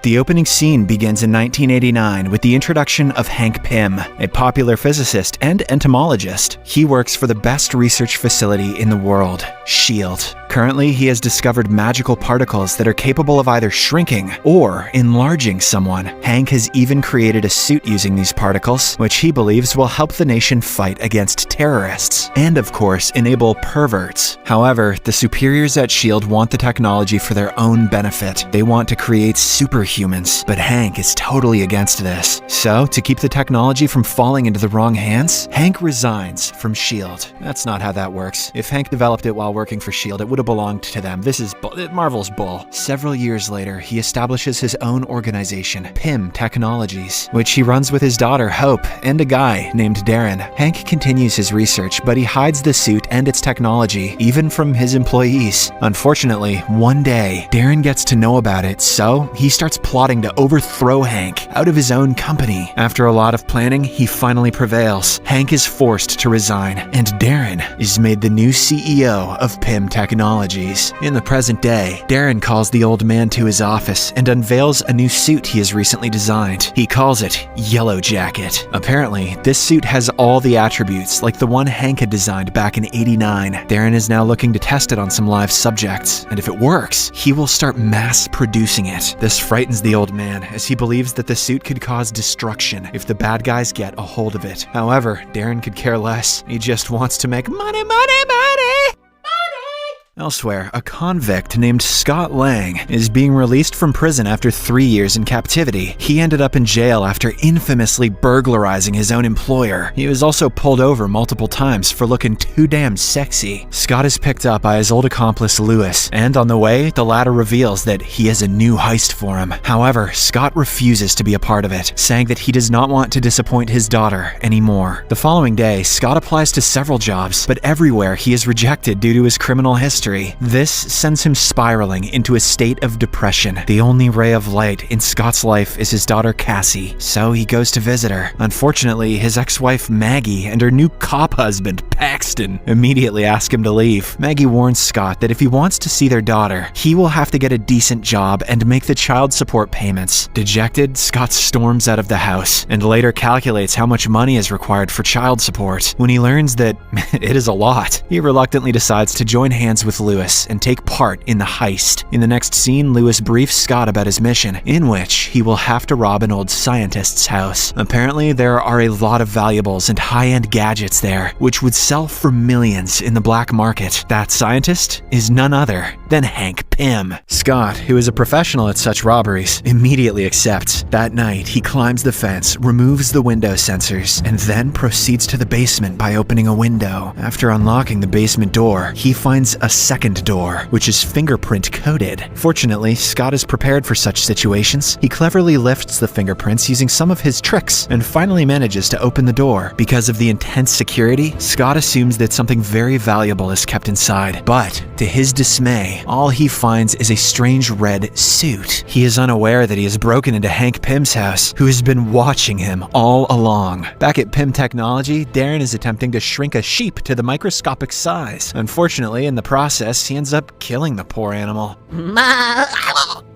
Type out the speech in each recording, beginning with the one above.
The opening scene begins in 1989 with the introduction of Hank Pym, a popular physicist and entomologist. He works for the best research facility in the world, SHIELD. Currently, he has discovered magical particles that are capable of either shrinking or enlarging someone. Hank has even created a suit using these particles, which he believes will help the nation fight against terrorists, and of course, enable perverts. However, the superiors at SHIELD want the technology for their own benefit. They want to create superhumans, but Hank is totally against this. So, to keep the technology from falling into the wrong hands, Hank resigns from SHIELD. That's not how that works. If Hank developed it while working for SHIELD, it would have belonged to them. This is Marvel's bull. Several years later, he establishes his own organization, Pym Technologies, which he runs with his daughter Hope and a guy named Darren. Hank continues his research, but he hides the suit and its technology, even from his employees. Unfortunately, one day, Darren gets to know about it, so he starts plotting to overthrow Hank out of his own company. After a lot of planning, he finally prevails. Hank is forced to resign, and Darren is made the new CEO of Pym Technologies. In the present day, Darren calls the old man to his office and unveils a new suit he has recently designed. He calls it Yellow Jacket. Apparently, this suit has all the attributes like the one Hank had designed back in '89. Darren is now looking to test it on some live subjects, and if it works, he will start mass producing it. This frightens the old man, as he believes that the suit could cause destruction if the bad guys get a hold of it. However, Darren could care less. He just wants to make money, money, money! Elsewhere, a convict named Scott Lang is being released from prison after 3 years in captivity. He ended up in jail after infamously burglarizing his own employer. He was also pulled over multiple times for looking too damn sexy. Scott is picked up by his old accomplice Lewis, and on the way, the latter reveals that he has a new heist for him. However, Scott refuses to be a part of it, saying that he does not want to disappoint his daughter anymore. The following day, Scott applies to several jobs, but everywhere he is rejected due to his criminal history. This sends him spiraling into a state of depression. The only ray of light in Scott's life is his daughter Cassie, so he goes to visit her. Unfortunately, his ex-wife Maggie and her new cop husband Paxton immediately ask him to leave. Maggie warns Scott that if he wants to see their daughter, he will have to get a decent job and make the child support payments. Dejected, Scott storms out of the house and later calculates how much money is required for child support. When he learns that it is a lot, he reluctantly decides to join hands with Lewis and take part in the heist. In the next scene, Lewis briefs Scott about his mission, in which he will have to rob an old scientist's house. Apparently, there are a lot of valuables and high-end gadgets there, which would sell for millions in the black market. That scientist is none other than Hank Pym. Scott, who is a professional at such robberies, immediately accepts. That night, he climbs the fence, removes the window sensors, and then proceeds to the basement by opening a window. After unlocking the basement door, he finds a second door, which is fingerprint coated. Fortunately, Scott is prepared for such situations. He cleverly lifts the fingerprints using some of his tricks and finally manages to open the door. Because of the intense security, Scott assumes that something very valuable is kept inside. But, to his dismay, all he finds is a strange red suit. He is unaware that he has broken into Hank Pym's house, who has been watching him all along. Back at Pym Technology, Darren is attempting to shrink a sheep to the microscopic size. Unfortunately, in the process, he ends up killing the poor animal.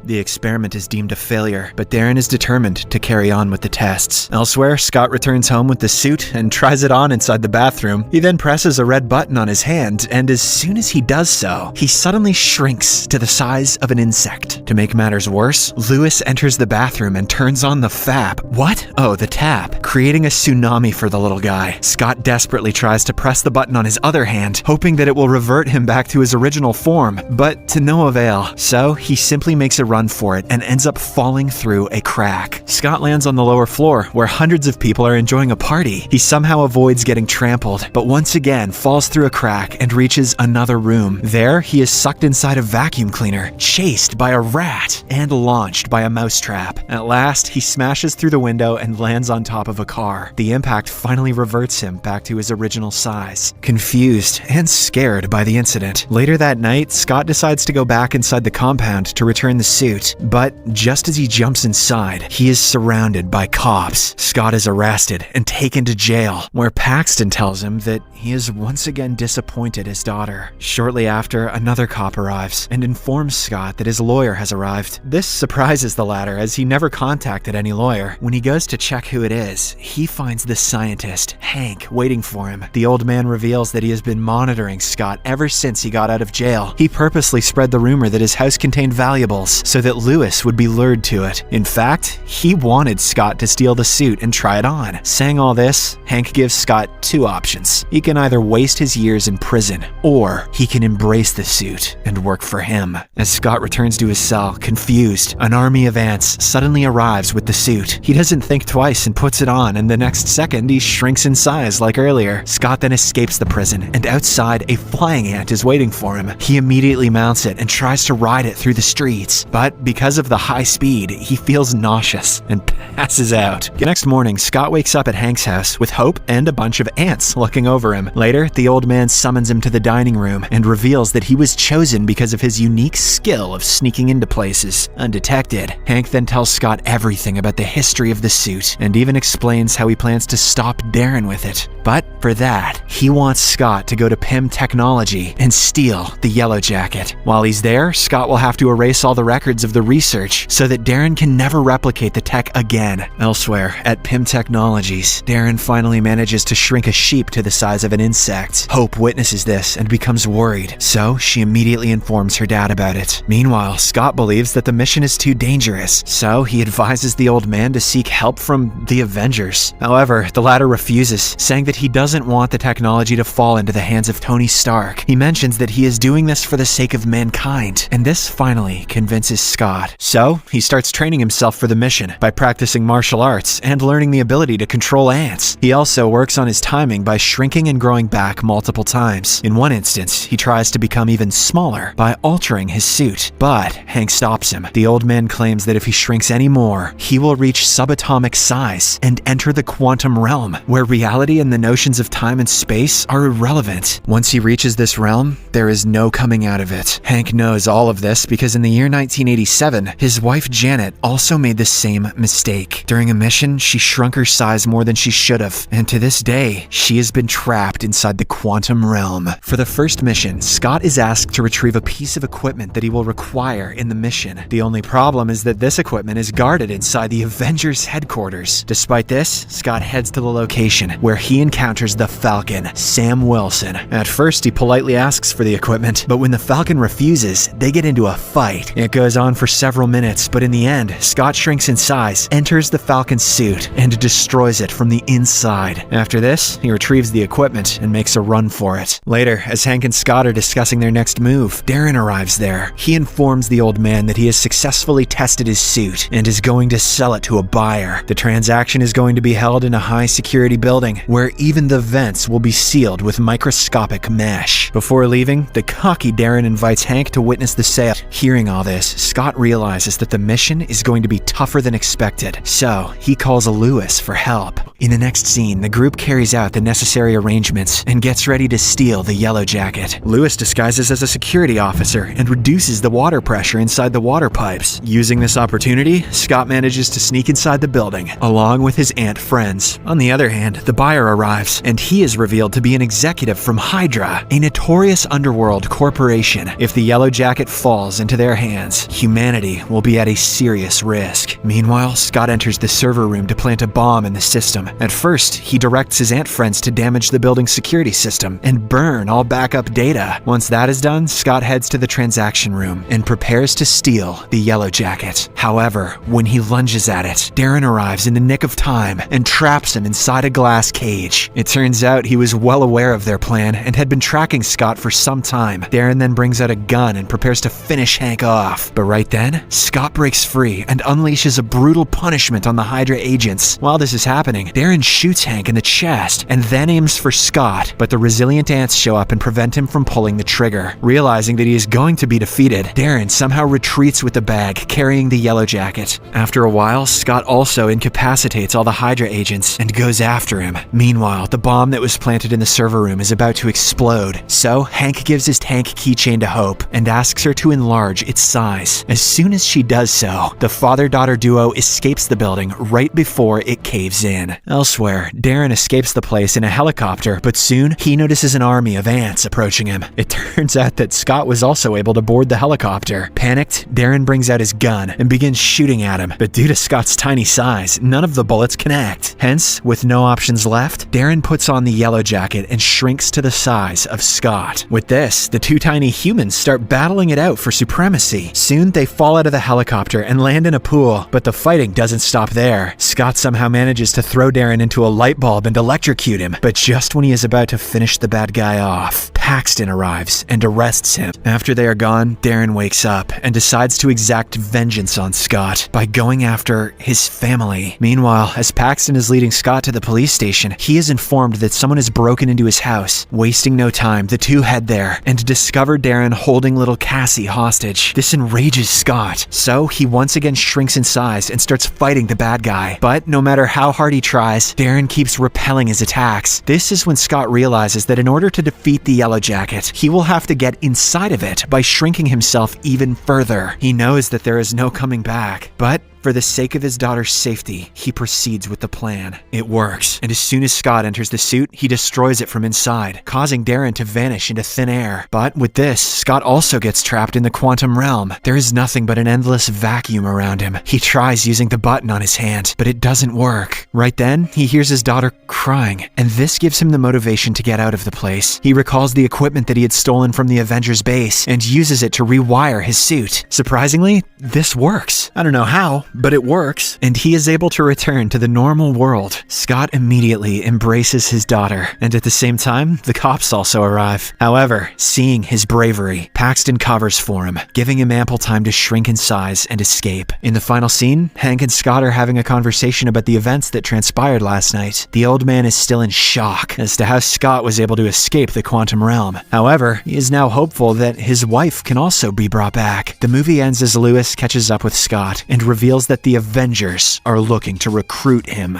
The experiment is deemed a failure, but Darren is determined to carry on with the tests. Elsewhere, Scott returns home with the suit and tries it on inside the bathroom. He then presses a red button on his hand, and as soon as he does so, he suddenly shrinks to the size of an insect. To make matters worse, Lewis enters the bathroom and turns on the fap. What? Oh, the tap, creating a tsunami for the little guy. Scott desperately tries to press the button on his other hand, hoping that it will revert him back to his original form, but to no avail. So he simply makes a run for it and ends up falling through a crack. Scott lands on the lower floor where hundreds of people are enjoying a party. He somehow avoids getting trampled, but once again falls through a crack and reaches another room. There, he is sucked inside a vacuum cleaner, chased by a rat, and launched by a mousetrap. At last, he smashes through the window and lands on top of a car. The impact finally reverts him back to his original size. Confused and scared by the incident, later that night, Scott decides to go back inside the compound to return the suit. suit. But just as he jumps inside, he is surrounded by cops. Scott is arrested and taken to jail, where Paxton tells him that he is once again disappointed his daughter. Shortly after, another cop arrives and informs Scott that his lawyer has arrived. This surprises the latter, as he never contacted any lawyer. When he goes to check who it is, he finds the scientist, Hank, waiting for him. The old man reveals that he has been monitoring Scott ever since he got out of jail. He purposely spread the rumor that his house contained valuables so that Lewis would be lured to it. In fact, he wanted Scott to steal the suit and try it on. Saying all this, Hank gives Scott two options. He can either waste his years in prison, or he can embrace the suit and work for him. As Scott returns to his cell, confused, an army of ants suddenly arrives with the suit. He doesn't think twice and puts it on, and the next second he shrinks in size like earlier. Scott then escapes the prison, and outside a flying ant is waiting for him. He immediately mounts it and tries to ride it through the streets, but because of the high speed, he feels nauseous and passes out. The next morning, Scott wakes up at Hank's house with Hope and a bunch of ants looking over him. Later, the old man summons him to the dining room and reveals that he was chosen because of his unique skill of sneaking into places undetected. Hank then tells Scott everything about the history of the suit and even explains how he plans to stop Darren with it. But for that, he wants Scott to go to Peña Technology and steal the Yellow Jacket. While he's there, Scott will have to erase all the records of the research so that Darren can never replicate the tech again. Elsewhere, at Peña Technologies, Darren finally manages to shrink a sheep to the size of an insect. Hope witnesses this and becomes worried, so she immediately informs her dad about it. Meanwhile, Scott believes that the mission is too dangerous, so he advises the old man to seek help from the Avengers. However, the latter refuses, saying that he doesn't want the technology to fall into the hands of Tony Stark. He mentions that he is doing this for the sake of mankind, and this finally convinces Scott. So, he starts training himself for the mission by practicing martial arts and learning the ability to control ants. He also works on his timing by shrinking and growing back multiple times. In one instance, he tries to become even smaller by altering his suit, but Hank stops him. The old man claims that if he shrinks any more, he will reach subatomic size and enter the quantum realm, where reality and the notions of time and space are irrelevant. Once he reaches this realm, there is no coming out of it. Hank knows all of this because in the year 1987, his wife Janet also made the same mistake. During a mission, she shrunk her size more than she should have, and to this day, she has been trapped inside the quantum realm. For the first mission, Scott is asked to retrieve a piece of equipment that he will require in the mission. The only problem is that this equipment is guarded inside the Avengers headquarters. Despite this, Scott heads to the location, where he encounters the Falcon, Sam Wilson. At first, he politely asks for the equipment, but when the Falcon refuses, they get into a fight. It goes on for several minutes, but in the end, Scott shrinks in size, enters the Falcon's suit, and destroys it from the inside. After this, he retrieves the equipment and makes a run for it. Later, as Hank and Scott are discussing their next move, Darren arrives there. He informs the old man that he has successfully tested his suit and is going to sell it to a buyer. The transaction is going to be held in a high-security building, where even the vents will be sealed with microscopic mesh. Before leaving, the cocky Darren invites Hank to witness the sale. Hearing all this, Scott realizes that the mission is going to be tougher than expected, so he calls Lewis for help. In the next scene, the group carries out the necessary arrangements and gets ready to steal the Yellow Jacket. Lewis disguises as a security officer and reduces the water pressure inside the water pipes. Using this opportunity, Scott manages to sneak inside the building, along with his ant friends. On the other hand, the buyer arrives, and he is revealed to be an executive from Hydra, a notorious underworld corporation. If the Yellow Jacket falls into their hands, humanity will be at a serious risk. Meanwhile, Scott enters the server room to plant a bomb in the system. At first, he directs his ant friends to damage the building's security system and burn all backup data. Once that is done, Scott heads to the transaction room and prepares to steal the Yellow Jacket. However, when he lunges at it, Darren arrives in the nick of time and traps him inside a glass cage. It turns out he was well aware of their plan and had been tracking Scott for some time. Darren then brings out a gun and prepares to finish Hank off. But right then, Scott breaks free and unleashes a brutal punishment on the Hydra agents. While this is happening, Darren shoots Hank in the chest and then aims for Scott, but the resilient ants show up and prevent him from pulling the trigger. Realizing that he is going to be defeated, Darren somehow retreats with the bag, carrying the Yellow Jacket. After a while, Scott also incapacitates all the Hydra agents and goes after him. Meanwhile, Meanwhile, the bomb that was planted in the server room is about to explode, so Hank gives his tank keychain to Hope and asks her to enlarge its size. As soon as she does so, the father-daughter duo escapes the building right before it caves in. Elsewhere, Darren escapes the place in a helicopter, but soon he notices an army of ants approaching him. It turns out that Scott was also able to board the helicopter. Panicked, Darren brings out his gun and begins shooting at him, but due to Scott's tiny size, none of the bullets connect. Hence, with no options left, Darren puts on the yellow jacket and shrinks to the size of Scott. With this, the two tiny humans start battling it out for supremacy. Soon, they fall out of the helicopter and land in a pool, but the fighting doesn't stop there. Scott somehow manages to throw Darren into a light bulb and electrocute him, but just when he is about to finish the bad guy off, Paxton arrives and arrests him. After they are gone, Darren wakes up and decides to exact vengeance on Scott by going after his family. Meanwhile, as Paxton is leading Scott to the police station, he is informed that someone has broken into his house. Wasting no time, the two head there and discover Darren holding little Cassie hostage. This enrages Scott, so he once again shrinks in size and starts fighting the bad guy. But no matter how hard he tries, Darren keeps repelling his attacks. This is when Scott realizes that in order to defeat the Yellow Jacket, he will have to get inside of it by shrinking himself even further. He knows that there is no coming back, but for the sake of his daughter's safety, he proceeds with the plan. It works, and as soon as Scott enters the suit, he destroys it from inside, causing Darren to vanish into thin air. But with this, Scott also gets trapped in the quantum realm. There is nothing but an endless vacuum around him. He tries using the button on his hand, but it doesn't work. Right then, he hears his daughter crying, and this gives him the motivation to get out of the place. He recalls the equipment that he had stolen from the Avengers base and uses it to rewire his suit. Surprisingly, this works. I don't know how, but it works, and he is able to return to the normal world. Scott immediately embraces his daughter, and at the same time, the cops also arrive. However, seeing his bravery, Paxton covers for him, giving him ample time to shrink in size and escape. In the final scene, Hank and Scott are having a conversation about the events that transpired last night. The old man is still in shock as to how Scott was able to escape the quantum realm. However, he is now hopeful that his wife can also be brought back. The movie ends as Lewis catches up with Scott and reveals that the Avengers are looking to recruit him.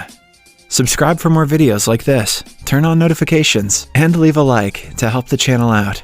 Subscribe for more videos like this, turn on notifications, and leave a like to help the channel out.